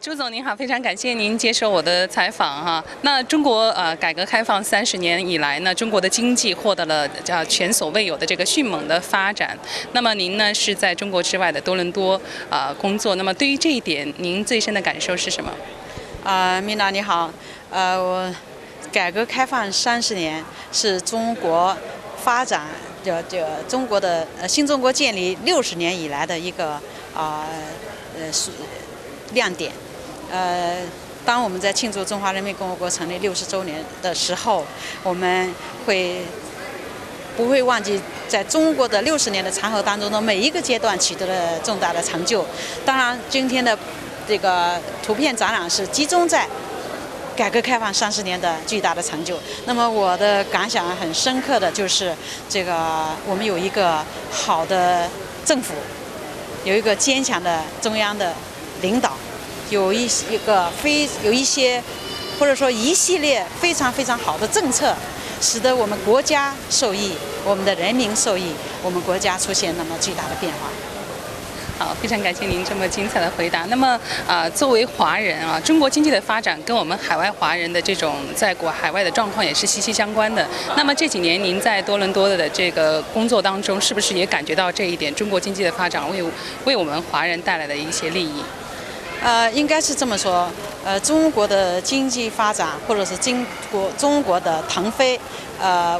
朱总您好，非常感谢您接受我的采访哈。那中国改革开放30年以来呢，中国的经济获得了前所未有的这个迅猛的发展。那么您呢是在中国之外的多伦多工作，那么对于这一点，您最深的感受是什么？米娜你好，我改革开放30年是中国发展中国的新中国建立60年以来的一个亮点。当我们在庆祝中华人民共和国成立60周年的时候，我们不会忘记在中国的60年的长河当中的每一个阶段取得了重大的成就。当然，今天的这个图片展览是集中在改革开放30年的巨大的成就。那么我的感想很深刻的就是这个我们有一个好的政府，有一个坚强的中央的领导，有一些或者说一系列非常非常好的政策，使得我们国家受益，我们的人民受益，我们国家出现那么巨大的变化。好，非常感谢您这么精彩的回答。那么作为华人中国经济的发展跟我们海外华人的这种在海外的状况也是息息相关的。那么这几年您在多伦多的这个工作当中，是不是也感觉到这一点，中国经济的发展为我们华人带来的一些利益？应该是这么说。中国的经济发展，或者是中国的腾飞，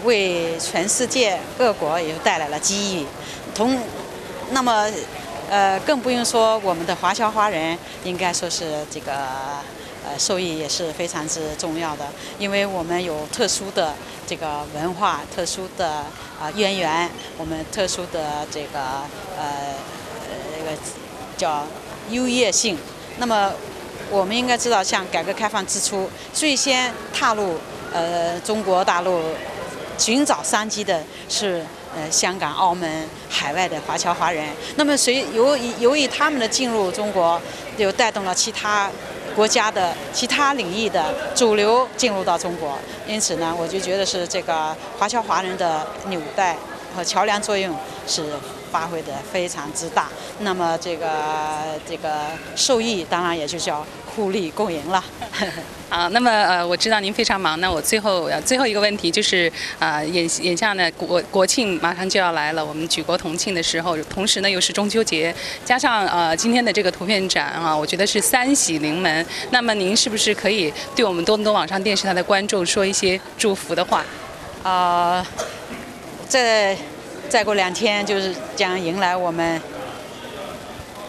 为全世界各国也带来了机遇。那么更不用说我们的华侨华人，应该说是这个受益也是非常之重要的，因为我们有特殊的这个文化、特殊的渊源，我们特殊的这个叫优越性。那么我们应该知道，像改革开放之初，最先踏入中国大陆寻找商机的是香港、澳门、海外的华侨华人。那么由于他们的进入中国，又带动了其他国家的其他领域的主流进入到中国。因此呢，我就觉得是这个华侨华人的纽带和桥梁作用是发挥的非常之大。那么这个受益当然也就叫互利共赢了。好，那么我知道您非常忙，那我最后一个问题就是眼下呢国庆马上就要来了，我们举国同庆的时候，同时呢又是中秋节，加上今天的这个图片展我觉得是三喜临门。那么您是不是可以对我们多伦多网上电视台的观众说一些祝福的话？再过2天就是将迎来我们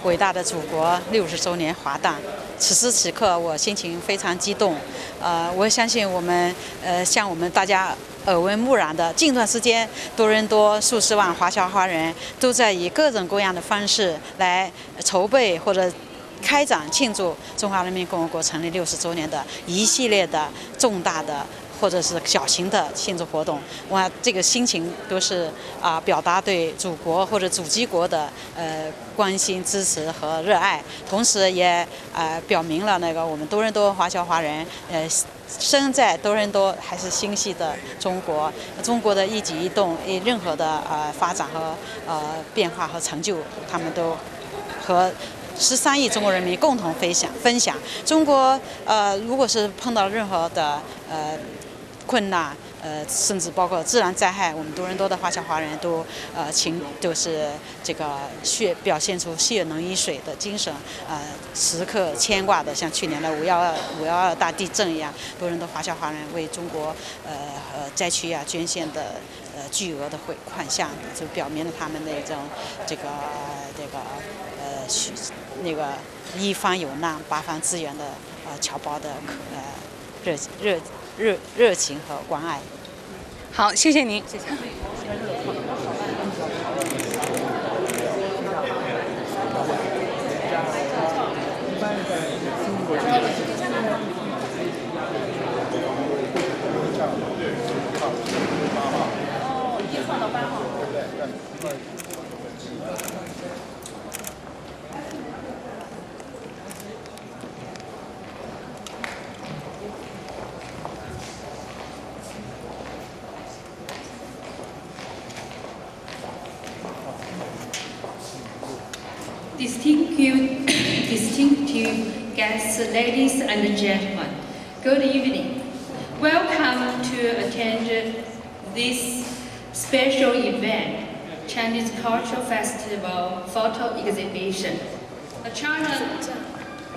伟大的祖国60周年华诞。此时此刻，我心情非常激动。我相信我们像我们大家耳闻目染的，近段时间多伦多数十万华侨华人都在以各种各样的方式来筹备或者开展庆祝中华人民共和国成立60周年的一系列的重大的或者是小型的庆祝活动。我这个心情都是表达对祖国或者祖籍国的关心、支持和热爱，同时也表明了我们多伦多华侨华人身在多伦多还是心系的中国的一举一动，任何的发展和变化和成就，他们都和13亿中国人民共同分享。中国如果是碰到任何的困难，甚至包括自然灾害，我们多伦多的华侨华人都是这个表现出血浓于水的精神，时刻牵挂的，像去年的5.12大地震一样，多伦多华侨华人为中国灾区捐献的巨额的款项，就表明了他们那种一方有难八方支援的侨胞的热情和关爱。好，谢谢您，谢谢。1号到8号。Distinguished distinguished guests, ladies and gentlemen, good evening. Welcome to attend this special event, Chinese Cultural Festival Photo Exhibition. China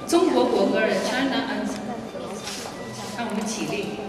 中国国歌的 China Anthem， 让我们起立。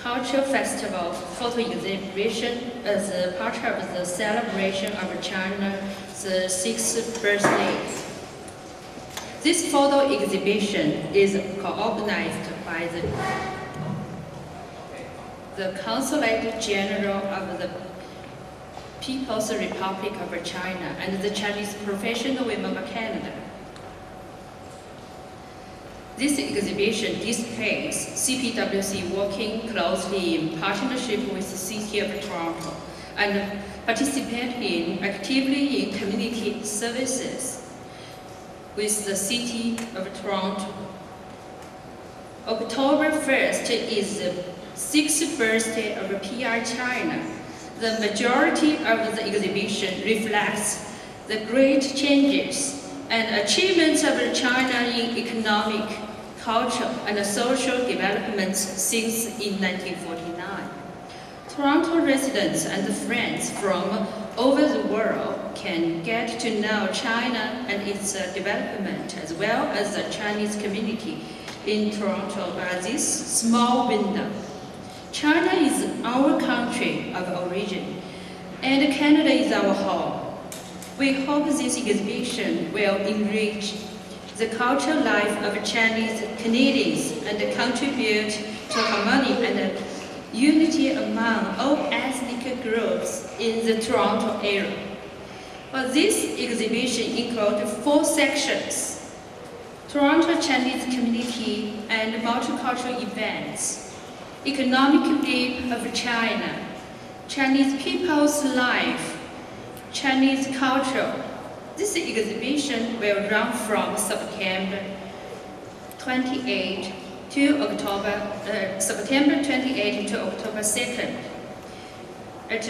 Cultural Festival Photo Exhibition as a part of the celebration of China's 6th birthday. This photo exhibition is co-organized by the Consulate General of the People's Republic of China and the Chinese Professional Women of Canada. This exhibition displays CPWC working closely in partnership with the City of Toronto and participating actively in community services with the City of Toronto. October 1st is the 6th birthday of PR China. The majority of the exhibition reflects the great changes and achievements of China in economic, cultural, and social developments since in 1949. Toronto residents and friends from over the world can get to know China and its development, as well as the Chinese community in Toronto by this small window. China is our country of origin, and Canada is our home. We hope this exhibition will enrich the cultural life of Chinese Canadians and contribute to harmony and unity among all ethnic groups in the Toronto area. But this exhibition includes 4 sections: Toronto Chinese community and multicultural events, economic life of China, Chinese people's life, Chinese culture. This exhibition will run from September 28 to October 2nd at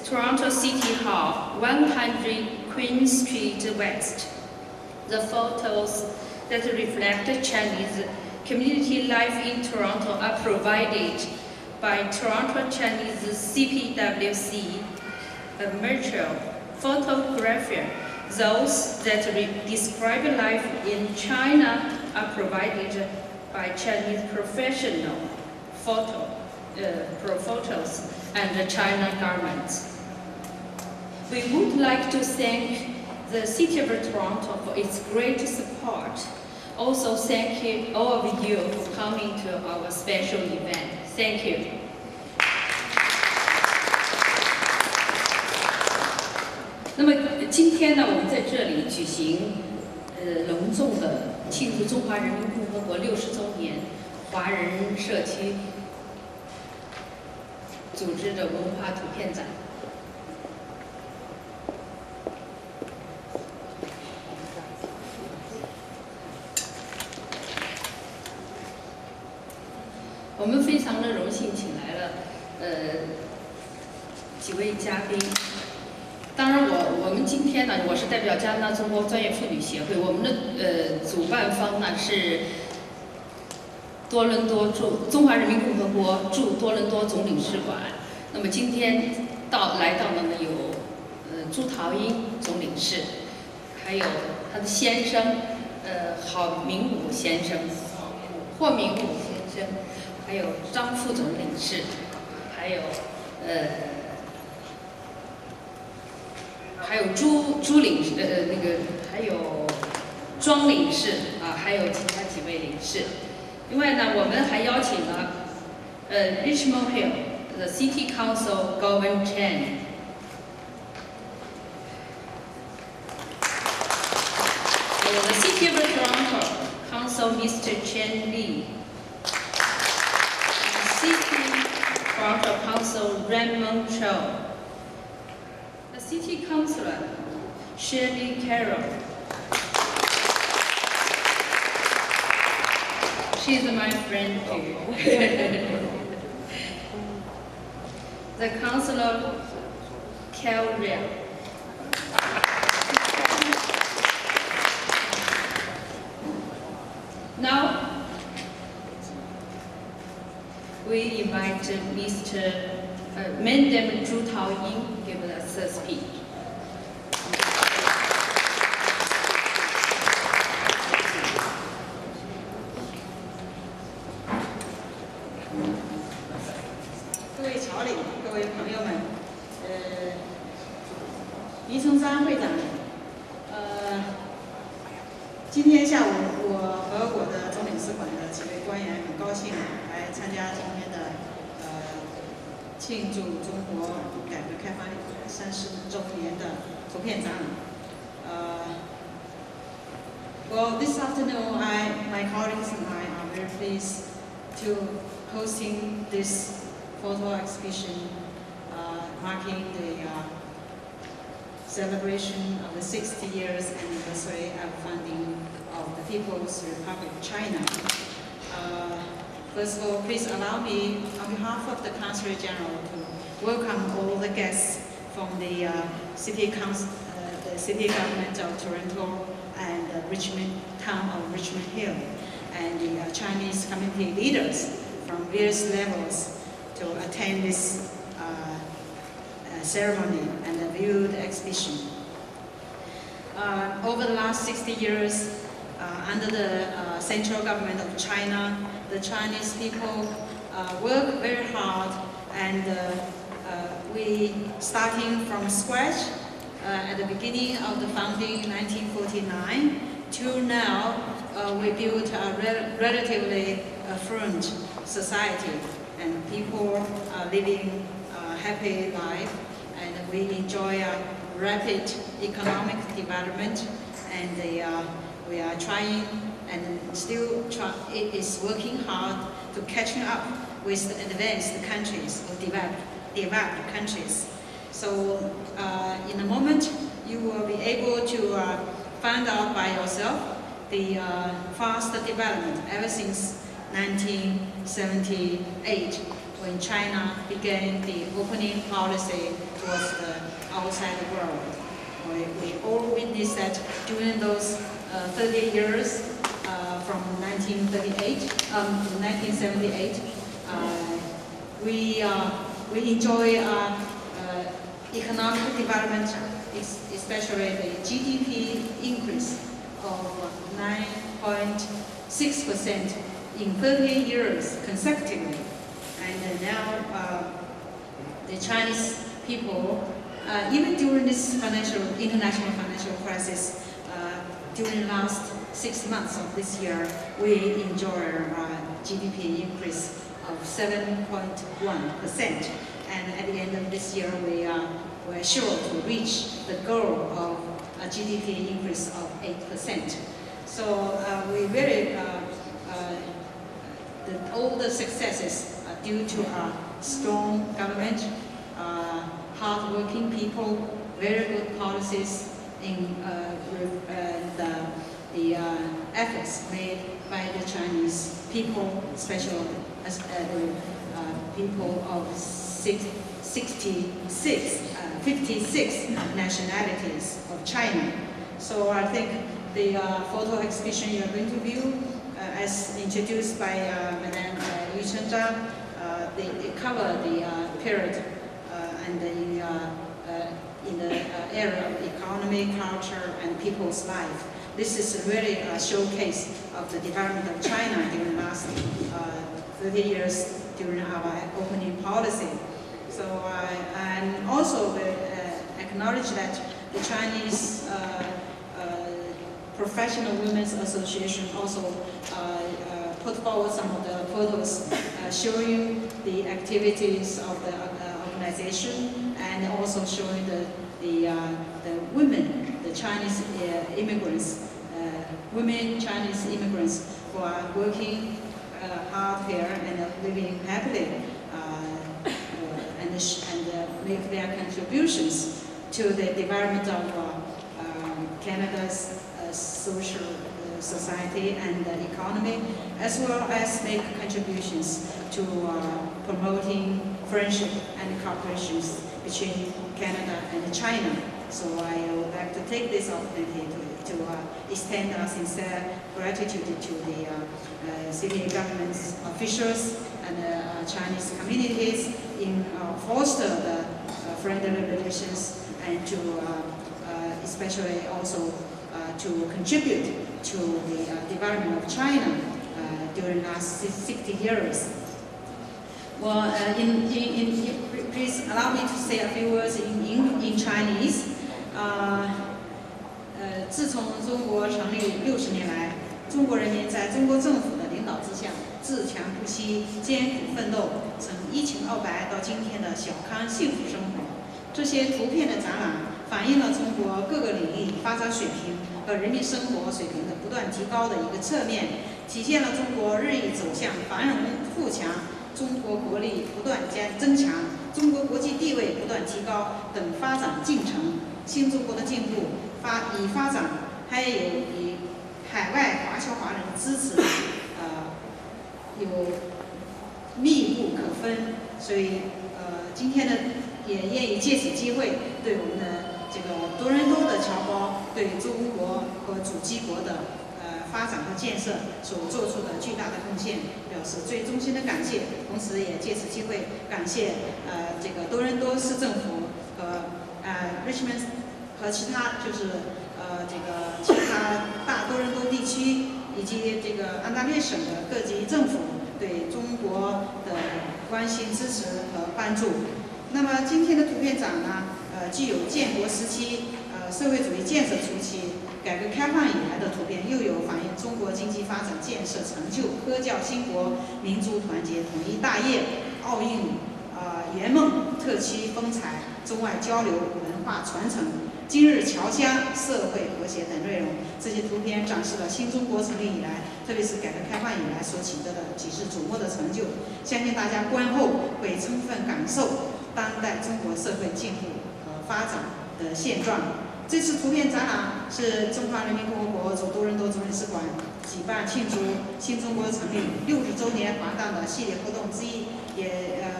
Toronto City Hall, 100 Queen Street West. The photos that reflect Chinese community life in Toronto are provided by Toronto Chinese CPWC, a virtual photographer. Those that describe life in China are provided by Chinese professional photos and the China government. We would like to thank the City of Toronto for its great support. Also, thank you, all of you, for coming to our special event. Thank you. 那么今天呢，我们在这里举行隆重的庆祝中华人民共和国60周年华人社区组织的文化图片展。我们非常的荣幸请来了几位嘉宾。当然我们今天呢，我是代表加拿大中国专业妇女协会，我们的主办方呢是多伦多中华人民共和国驻多伦多总领事馆。那么今天来到的呢有朱桃英总领事，还有他的先生郝明武先生、霍明武先生，还有张副总领事，还有朱领事还有庄领事啊，还有其他几位领事。另外呢，我们还邀请了Richmond Hill the City Council Gavin Chen。The City of Toronto Council Mr. Chen Lee. City Toronto Council Raymond Cho. The City Councillor Shirley Carroll. She's my friend too. The Councillor Kel Real. Now, we invite Mr. Madam Zhu Taoying give us a speech. 各位侨领、各位朋友们，黎崇山会长，今天下午我和我的总领事馆的几位官员很高兴来参加今天的庆祝中国改革开放30周年的图片展览。Well, this afternoon, my colleagues and I are very pleased to hosting this photo exhibition marking the celebration of the 60 years anniversary of founding of the People's Republic of China. First of all, please allow me, on behalf of the Consul General, to welcome all the guests from the City Government of Toronto and the town of Richmond Hill, and the Chinese community leaders from various levels to attend this ceremony and view the exhibition. Over the last 60 years, under the central government of China, the Chinese people work very hard, and we, starting from scratch at the beginning of the founding in 1949, till now, we built a relatively affluent society, and people are living a happy life, and we enjoy a rapid economic development, and we are trying and still it is working hard to catching up with the advanced countries or developed countries. So in a moment, you will be able to find out by yourself the fast development ever since 1978, when China began the opening policy towards the outside world. We all witnessed that during those 30 years from 1978. We enjoy economic development, especially the GDP increase of 9.6% in 30 years consecutively. And now the Chinese people, even during this international financial crisis, during the last 6 months of this year, we enjoy a GDP increase of 7.1%. And at the end of this year, we're sure to reach the goal of a GDP increase of 8%. So we really, all the successes are due to our strong government, hard-working people, very good policies, in the efforts made by the Chinese people, especially as the people of 56 nationalities of China. So I think the photo exhibition you are going to view, as introduced by Madame Yu Chenzhang, they cover the period and in the area of economy, culture, and people's life. This is really a showcase of the development of China during the last 30 years during our opening policy. So and also acknowledge that the Chinese Professional Women's Association also put forward some of the photos showing the activities of the organization, and also showing the women, the Chinese immigrants, women Chinese immigrants who are working hard here and living happily, and make their contributions to the development of Canada's social society and economy, as well as make contributions to promoting friendship and cooperation between Canada and China. So I would like to take this opportunity to extend our sincere gratitude to the city government's officials and Chinese communities in foster the friendly relations, and to especially also to contribute to the development of China during the last 60 years. Well, please allow me to say a few words in Chinese. 自从中国成立60年来，中国人民在中国政府的领导之下，自强不息、艰苦奋斗，从一穷二白到今天的小康幸福生活。这些图片的展览反映了中国各个领域发展水平和人民生活水平的不断提高的一个侧面，体现了中国日益走向繁荣富强、中国国力不断增强、中国国际地位不断提高等发展进程。新中国的进步以发展，还有以海外华侨华人支持，有密不可分。所以今天呢，也愿意借此机会，对我们的这个多伦多的侨胞对中国和主机国的发展和建设所做出的巨大的贡献，表示最衷心的感谢。同时，也借此机会感谢这个多伦多市政府和Richmond 和其他就是其他大多伦多地区以及这个安大略省的各级政府对中国的关心、支持和帮助。那么今天的图片展呢，既有建国时期社会主义建设初期、改革开放以来的图片，又有反映中国经济发展建设成就、科教兴国、民族团结统一大业、奥运圆梦、特区风采、中外交流、文化传承、今日侨乡、社会和谐等内容。这些图片展示了新中国成立以来，特别是改革开放以来所取得的举世瞩目的成就。相信大家观后会充分感受当代中国社会进步和发展的现状。这次图片展览是中华人民共和国驻多伦多总领事馆举办庆祝新中国成立60周年华诞的系列活动之一。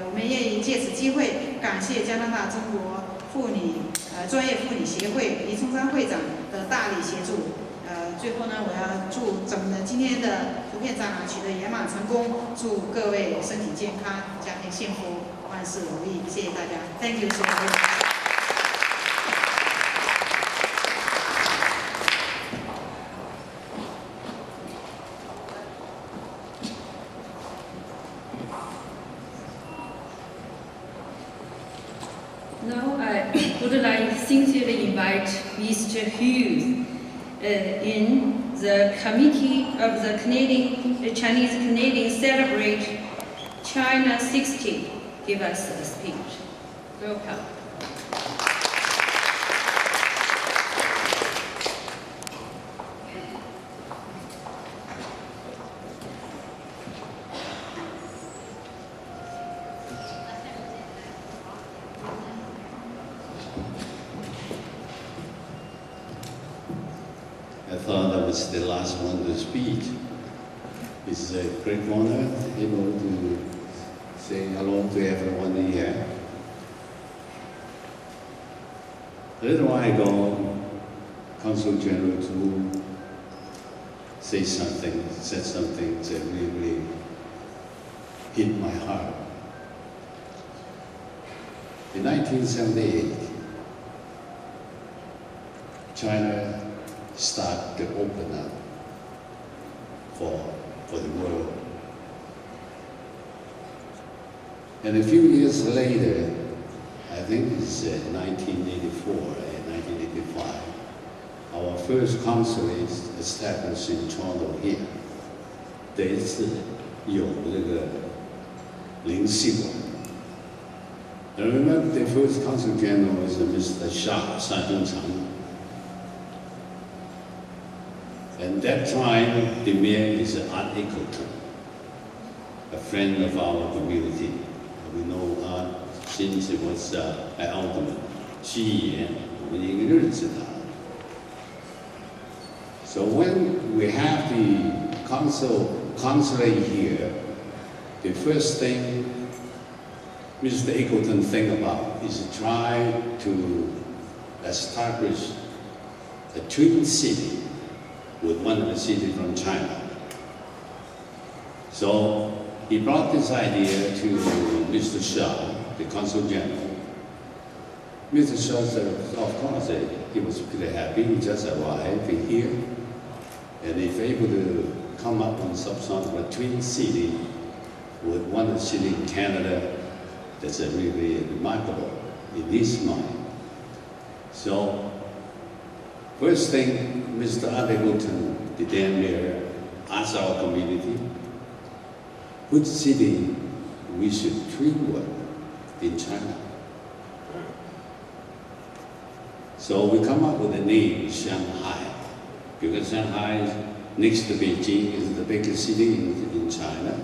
我们愿意借此机会感谢加拿大中国妇女专业妇女协会黎聪章会长的大力协助，最后呢，我要祝咱们的今天的图片展取得圆满成功，祝各位身体健康，家庭幸福，万事如意。谢谢大家 ，Thank you so much。Now I would like to sincerely invite Mr. Hughes in the committee of the Chinese Canadian Celebrate China 60 give us the speech. Welcome. I thought that was the last one to speak. It's a great honor able to say hello to everyone here. A little while ago, Consul General Tu said something that really hit my heart. In 1978, China start to open up for the world. And a few years later, I think it's 1984 and 1985, our first consulate established in Toronto here. 第一次有这个领事馆。I remember the first consul general was Mr. Shah, Sajun-Chang. And that time, the mayor is Art Eccleton, a friend of our community. We know Art since it was at Ultimate. 7年，我们已经认识他。So when we have the consulate here, the first thing Mr. Eccleton think about is to try to establish a twin city with one of the cities from China. So he brought this idea to Mr. Shah, the Consul General. Mr. Shah said, of course, he was pretty happy. He just arrived here. And if able to come up with some sort of a twin city with one city in Canada, that's really remarkable in his mind. So, first thing, Mr. Adegoton, the then mayor, asked our community, which city we should twin with in China. So we come up with the name Shanghai, because Shanghai is next to Beijing, is the biggest city in China.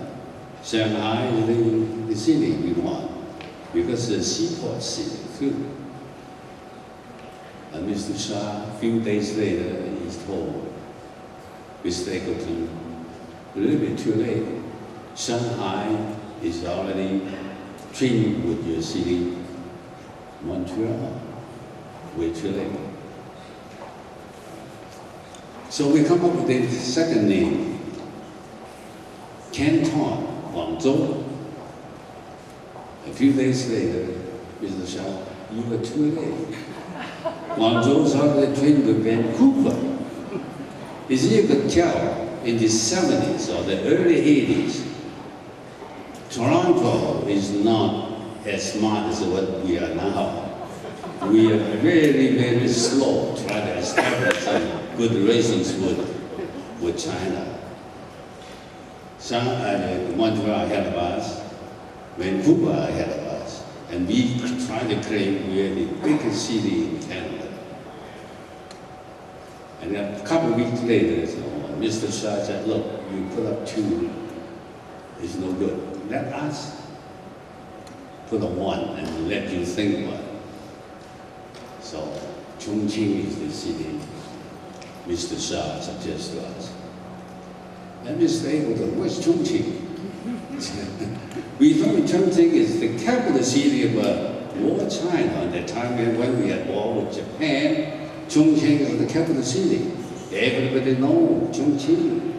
Shanghai is the city we want, because it's a seaport city too. And Mr. Shah, a few days later, he told Mr. Eccleton, a little bit too late. Shanghai is already twinned with your city, Montreal. Way too late. So we come up with the second name, Canton, Guangzhou. A few days later, Mr. Shah, you were too late. Guangzhou is already twinned with Vancouver. As you could tell, in the 70s or the early 80s, Toronto is not as smart as what we are now. We are very, very slow trying to establish some good relations with China. Montreal ahead of us, Vancouver ahead of us, and we try to claim we are the biggest city in Canada. And a couple of weeks later, Mr. Shah said, look, you put up 2, it's no good. Let us put a 1 and let you think about it. So, Chongqing is the city Mr. Shah suggests to us. And Mr. Eccleton, where's Chongqing? We thought Chongqing is the capital city of war China. At the time when we had war with Japan, Chongqing is the capital city. everybody knows Chongqing.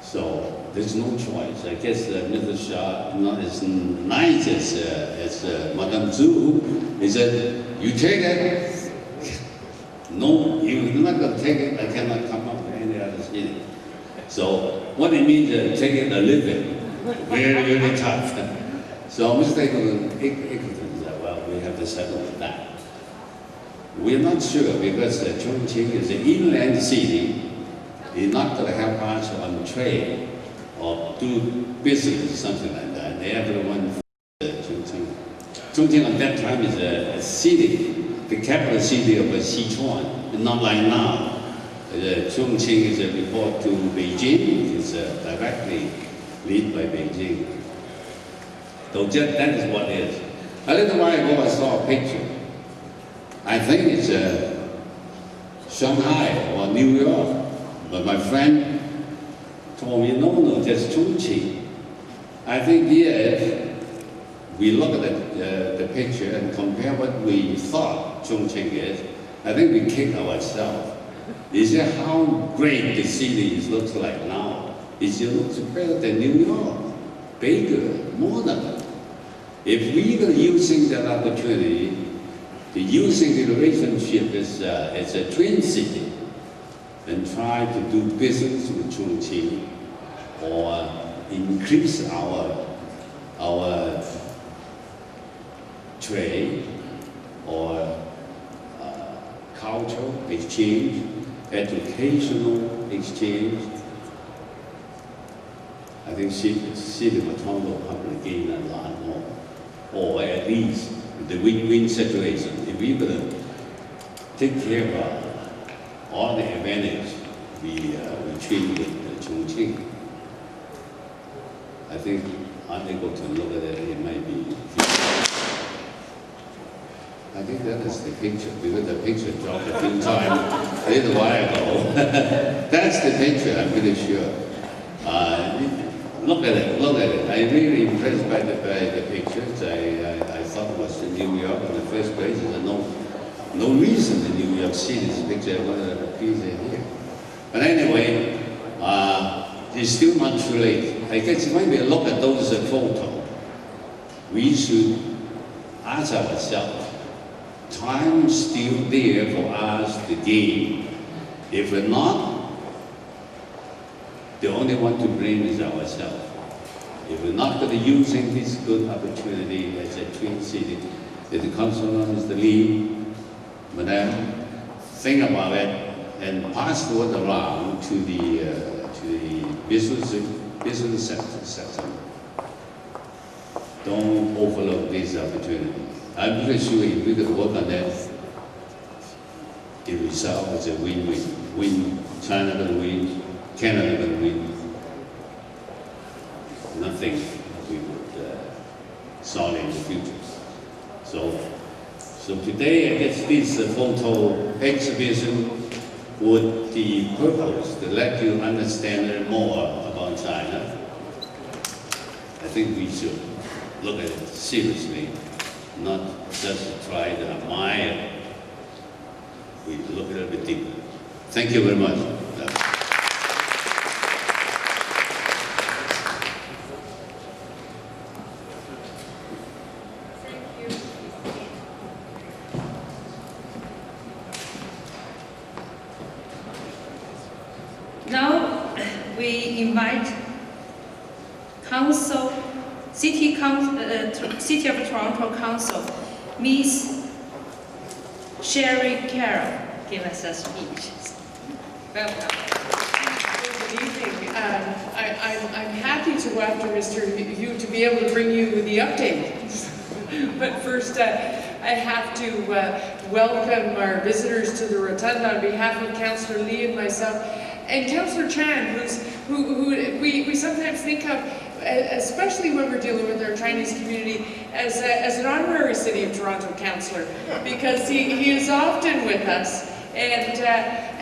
So there's no choice. I guess Mr. Shah, not as nice as Madame Zhu, he said, you take it. No, you're not going to take it. I cannot come up with any other city. So what it means, take it or live it. Very, very tough. So Mr. Egerton said, well, we have to settle with that. We're not sure because Chongqing is an inland city. They're not going to help us on trade or do business or something like that. Everyone Chongqing. Chongqing at that time is a city, the capital city of Sichuan, not like now. Chongqing is a report to Beijing, it's directly led by Beijing. So that is what it is. A little while ago I saw a picture. I think it's Shanghai or New York. But my friend told me, no, just Chongqing. I think if we look at the picture and compare what we thought Chongqing is, I think we kick ourselves. You see how great the city looks like now. It looks better than New York, bigger, modern. If we are using that opportunity, using the relationship as a twin city, and try to do business with Chongqing or increase our trade or cultural exchange, educational exchange. I think city of Toronto probably gain a lot more, or at least the win-win situation. If we could take care of all the advantage we treat with Chongqing, I think unable to look at it, it might be. I think that is the picture, because the picture dropped a few times a little while ago. That's the picture, I'm pretty sure. Look at it, look at it. I'm really impressed by the pictures. I thought it was in New York in the first place. There's no reason in New York City's picture appears here. But anyway, it's still not too late. I guess when we look at those photos, we should ask ourselves, time still there for us to gain. If we're not, the only one to blame is ourselves. If we're not going to using this good opportunity as a twin city, the councilor, Mr. Lee, Madam, think about it and pass the word around to the business sector. Don't overlook this opportunity. I'm pretty sure if we could work on that, the result is a win-win. Win, China will win, Canada will win. Nothing we would solve in the future. So today, I guess this photo exhibition would the purpose to let you understand more about China. I think we should look at it seriously, not just try to admire. We look at it a bit deeper. Thank you very much. Now we invite City of Toronto Council, Ms. Sherry Carroll, give us a speech. Welcome. Good evening. I'm happy to, after Mr. Yu, to be able to bring you the update. But first, I have to welcome our visitors to the Rotunda on behalf of Councillor Lee and myself, and Councillor Chan, who we sometimes think of, especially when we're dealing with our Chinese community, as an honorary City of Toronto councillor, because he is often with us, and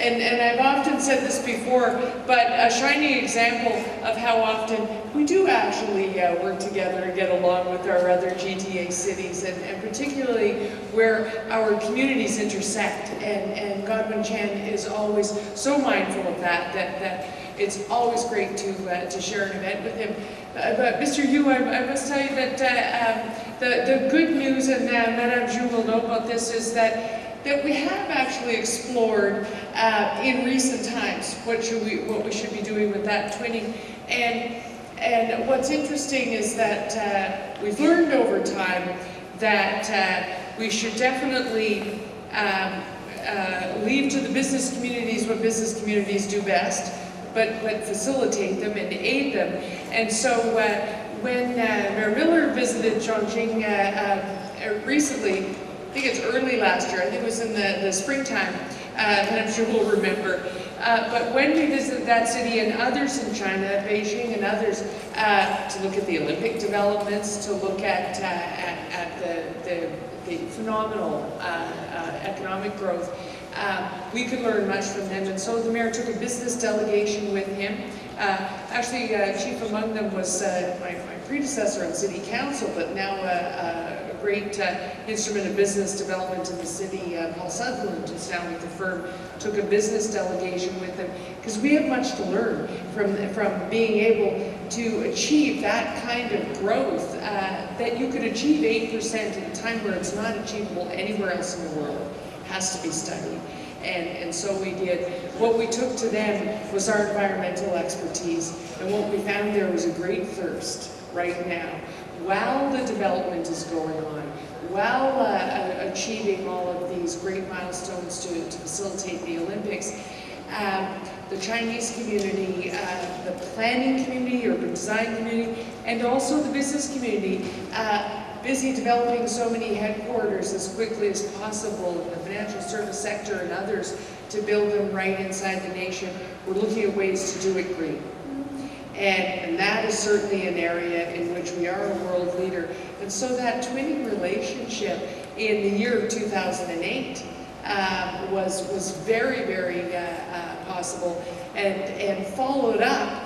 and I've often said this before, but a shining example of how often we do actually work together and get along with our other GTA cities, and particularly where our communities intersect. And Godwin Chan is always so mindful of that it's always great to share an event with him. But Mr. Yu, I must tell you that the good news, and Madame Zhu will know about this, is that we have actually explored in recent times what we should be doing with that twinning. And what's interesting is that we've learned over time that we should definitely leave to the business communities what business communities do best, but facilitate them and aid them. And so when Mayor Miller visited Chongqing recently, I think it's early last year, I think it was in the springtime, and I'm sure we'll remember. But when we visited that city and others in China, Beijing and others, to look at the Olympic developments, to look at the phenomenal economic growth, we could learn much from them. And so the mayor took a business delegation with him. Actually, chief among them was my predecessor on city council, but now a great instrument of business development in the city, Paul Sutherland, who's now with the firm, took a business delegation with them, because we have much to learn from being able to achieve that kind of growth, that you could achieve 8% at a time where it's not achievable anywhere else in the world. Has to be studied. And so we did. What we took to them was our environmental expertise, and what we found there was a great thirst right now, while the development is going on, while achieving all of these great milestones to facilitate the Olympics. The Chinese community, the planning community, urban design community, and also the business community, busy developing so many headquarters as quickly as possible in the financial service sector and others to build them right inside the nation. We're looking at ways to do it green. And that is certainly an area in which we are a world leader. And so that twinning relationship in the year of 2008 was very, very possible, and followed up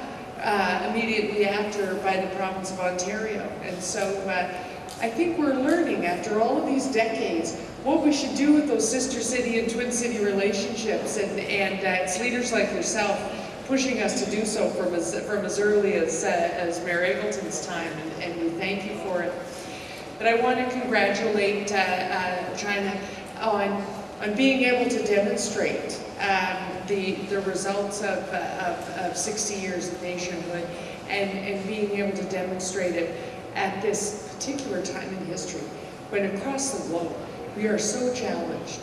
immediately after by the province of Ontario. And so I think we're learning, after all of these decades, what we should do with those sister city and twin city relationships, and it's leaders like yourself pushing us to do so from as early as Mayor Eggleton's time, and we thank you for it. But I want to congratulate China on being able to demonstrate the results of 60 years of nationhood, and being able to demonstrate it at this particular time in history, when across the globe we are so challenged.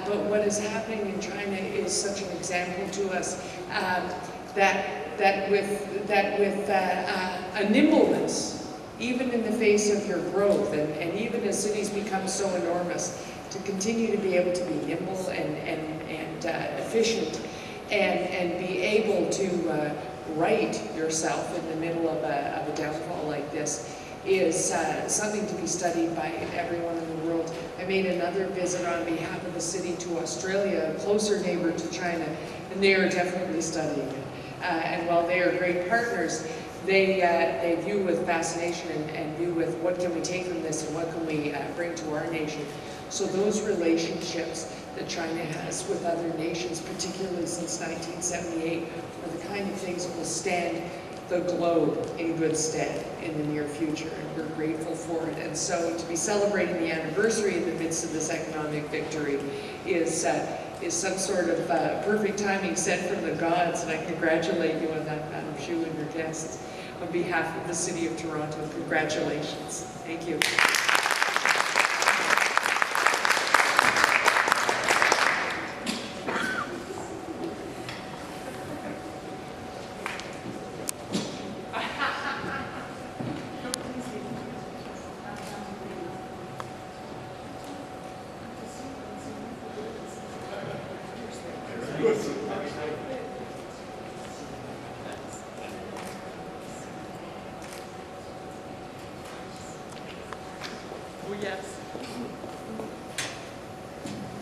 But what is happening in China is such an example to us that with a nimbleness, even in the face of your growth, and even as cities become so enormous, to continue to be able to be nimble and efficient, and be able to right yourself in the middle of a downfall like this is something to be studied by everyone in the world. I made another visit on behalf of the city to Australia, a closer neighbor to China, and they are definitely studying it. And while they are great partners, they view with fascination and view with what can we take from this and what can we bring to our nation. So those relationships that China has with other nations, particularly since 1978, are the kind of things that will stand the globe in good stead in the near future, and we're grateful for it. And so to be celebrating the anniversary in the midst of this economic victory is some sort of perfect timing sent from the gods, and I congratulate you on that, Madam Xu, and your guests. On behalf of the City of Toronto, congratulations. Thank you.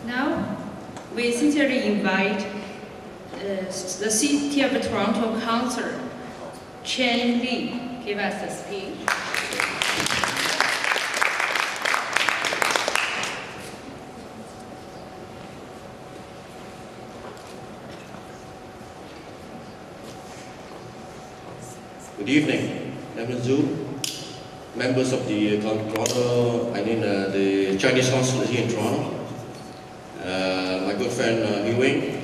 Now, we sincerely invite the City of Toronto Councillor Chen Li give us a speech. Good evening, members of the Toronto, the Chinese Consulate here in Toronto, my good friend Yu Wing,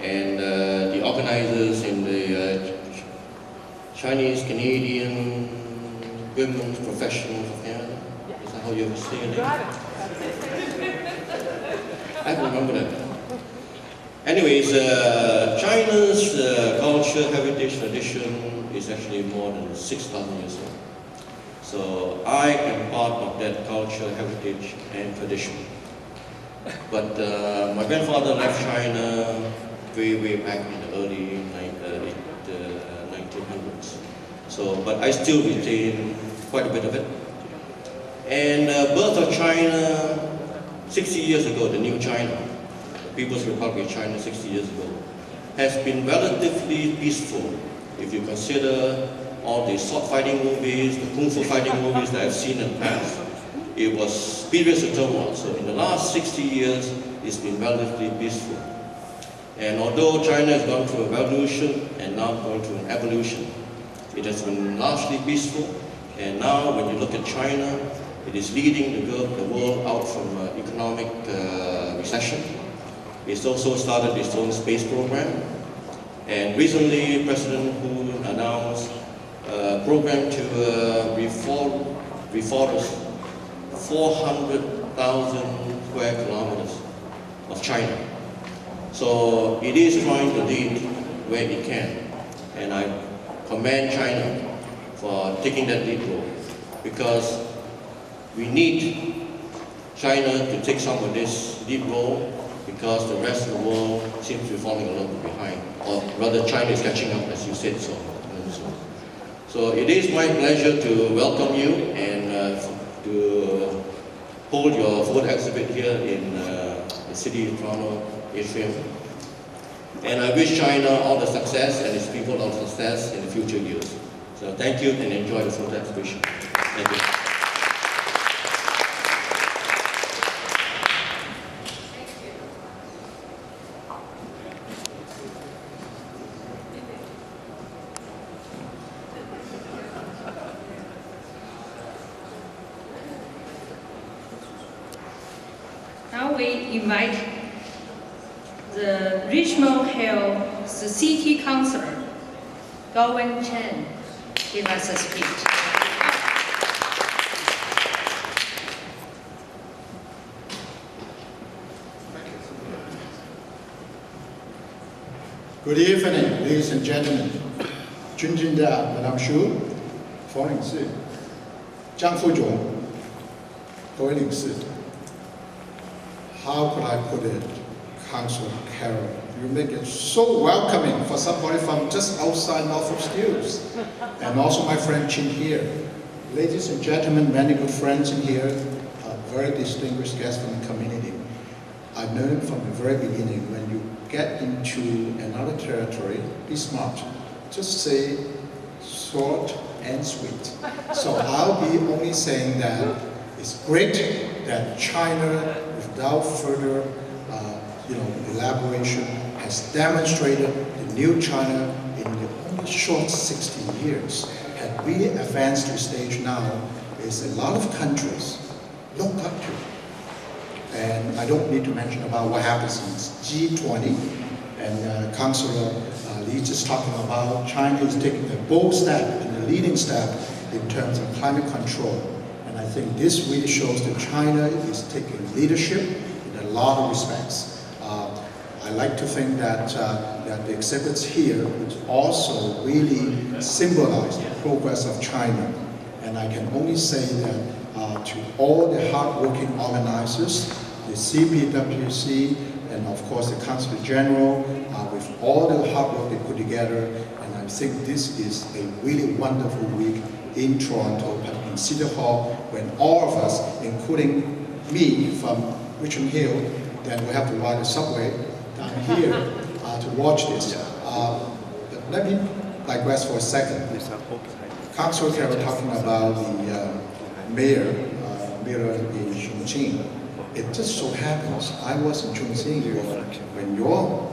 and the organizers in the Chinese Canadian Women's Professionals of Canada. Is that how you say it? I remember that. Anyways, China's culture, heritage, tradition is actually more than 6,000 years old. So I am part of that culture, heritage, and tradition. But my grandfather left China way back in the early 1900s. So, but I still retain quite a bit of it. And birth of China, 60 years ago, the new China, the People's Republic of China 60 years ago, has been relatively peaceful. If you consider all the sword fighting movies, the kung fu fighting movies that I've seen in the past, it was periods of turmoil. So in the last 60 years, it's been relatively peaceful. And although China has gone through a revolution and now going through an evolution, it has been largely peaceful. And now when you look at China, it is leading the world out from economic recession. It's also started its own space program. And recently, President Hu announced a program to reforest 400,000 square kilometers of China. So it is trying to lead where it can. And I commend China for taking that lead role, because we need China to take some of this lead role, because the rest of the world seems to be falling a little bit behind, or rather China is catching up, as you said so. So it is my pleasure to welcome you and to hold your photo exhibit here in the city of Toronto atrium. And I wish China all the success and its people all the success in the future years. So thank you and enjoy the photo exhibition. Thank you. Now we invite the Richmond Hill's City Councillor, Gowen Chen, give us a speech. Good evening, ladies and gentlemen. 尊敬的 Madam Xu, 冯领事, 张副总, 各位领事. How could I put it, Councillor Carol? You make it so welcoming for somebody from just outside Norfolk Studios. And also my friend Chin here. Ladies and gentlemen, many good friends in here, very distinguished guests from the community. I learned from the very beginning, when you get into another territory, be smart. Just say short and sweet. So I'll be only saying that it's great that China, without further elaboration, has demonstrated the new China in the only short 60 years. Had we advanced to a stage now, is a lot of countries look up to. And I don't need to mention about what happened since G20, and Councillor Li just talking about China is taking a bold step and a leading step in terms of climate control. And I think this really shows that China is taking leadership in a lot of respects. I like to think that the exhibits here would also really symbolize the progress of China. And I can only say that to all the hard-working organizers, the CPWC, and of course the Consul General, with all the hard work they put together, and I think this is a really wonderful week in Toronto, in City Hall, when all of us, including me from Richmond Hill, then we have to ride the subway down here to watch this. But let me digress for a second. Council Carol talking about the mayor in Chongqing. It just so happens I was in Chongqing when your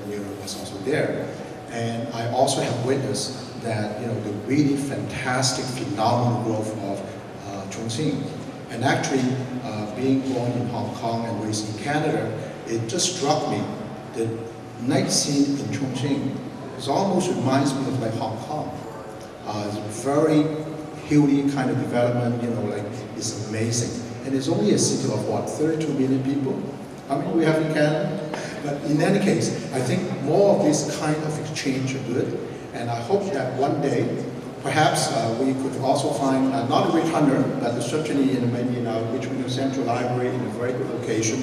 mayor was also there, and I also have witnessed that the really fantastic, phenomenal growth of Chongqing. And actually, being born in Hong Kong and raised in Canada, it just struck me that night scene in Chongqing almost reminds me of like Hong Kong. It's a very hilly kind of development, like it's amazing. And it's only a city of what, 32 million people? I mean, we have in Canada. But in any case, I think more of this kind of exchange are good. And I hope that one day, perhaps we could also find, not a rich hunter, but certainly maybe in our Richmond Central Library in a very good location,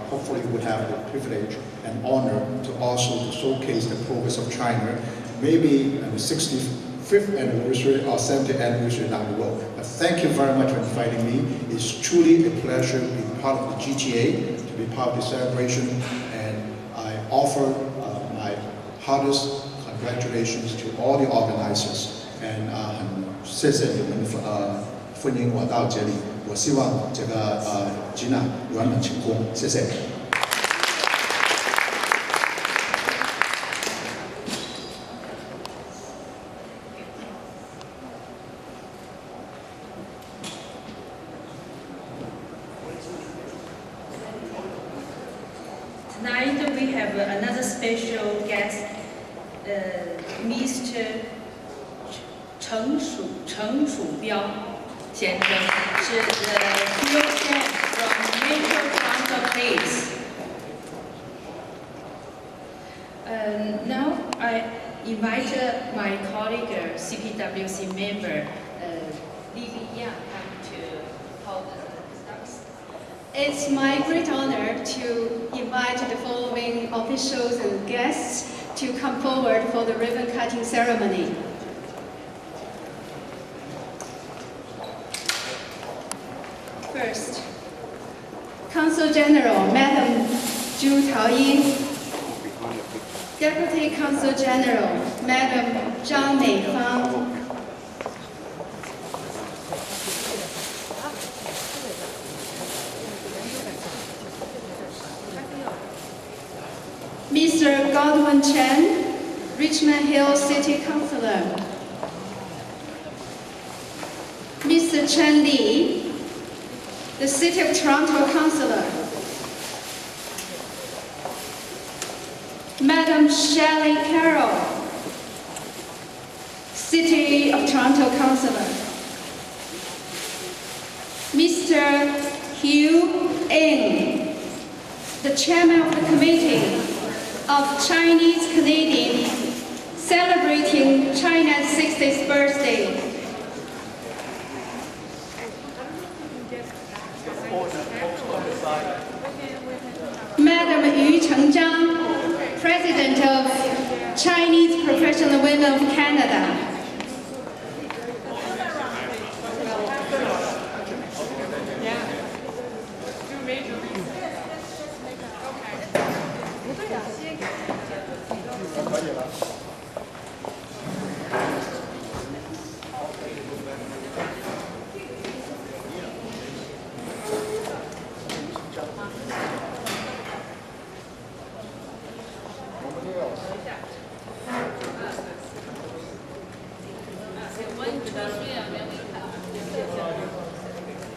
hopefully we would have the privilege and honor to also showcase the progress of China, maybe on the 65th anniversary or 70th anniversary down the road. But thank you very much for inviting me. It's truly a pleasure to be part of the GTA, to be part of the celebration, and I offer my hardest congratulations to all the organizers. And 谢谢你们欢迎我到这里，我希望这个展览圆满成功，谢谢。Tonight we have another special guest, Mr. 程楚标先生是 the field chef from Metro Toronto Place. Now I invite my colleague, CPWC member, Lily Yang, to hold the stars. It's my great honor to invite the following officials and guests to come forward for the ribbon cutting ceremony. First, Consul General Madam Zhu Taoying, Deputy Consul General Madam Zhang Meifang, Mr. Godwin Chen, Richmond Hill City Councillor, Mr. Chen Li, the City of Toronto Councillor, Madam Shelley Carroll, City of Toronto Councillor, Mr. Hugh Ng, the Chairman of the Committee of Chinese Canadians celebrating China's 60th birthday. Madam Yu Chengzhang, President of Chinese Professional Women of Canada.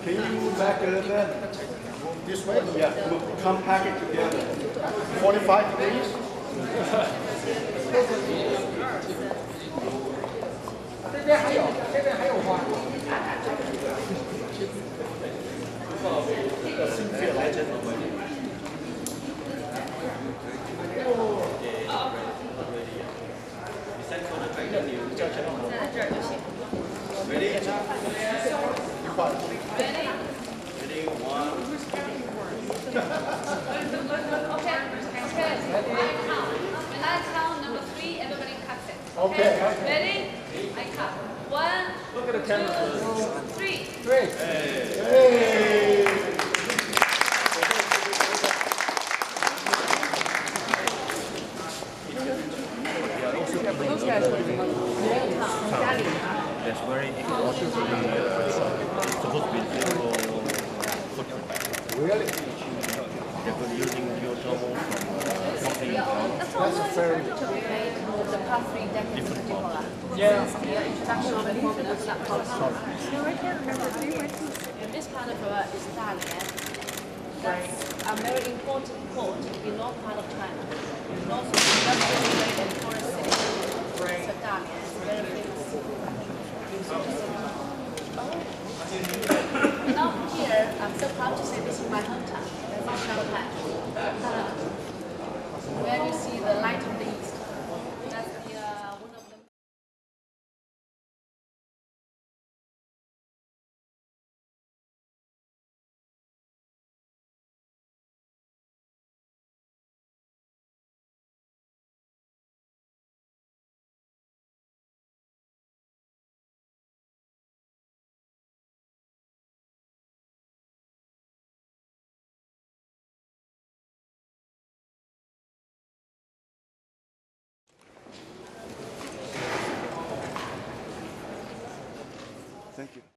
Can you move back a little bit? This way? Yeah, we'll come pack it together. 45 degrees? When I count number 3, everybody cuts it. Okay. Ready? I cut. 1, Look at the camera. 2, 3. Great. Hey. is very important to be supposed to be zero footprint. Really? They've been using geothermal from company That's a fair. The past 3 decades in particular, Yeah. since the introduction of the formula that policy. No, I can't remember. We went to This part of is Dalian. That's a very important port in north part of China. And also industrial trade and forest city. So Dalian is a very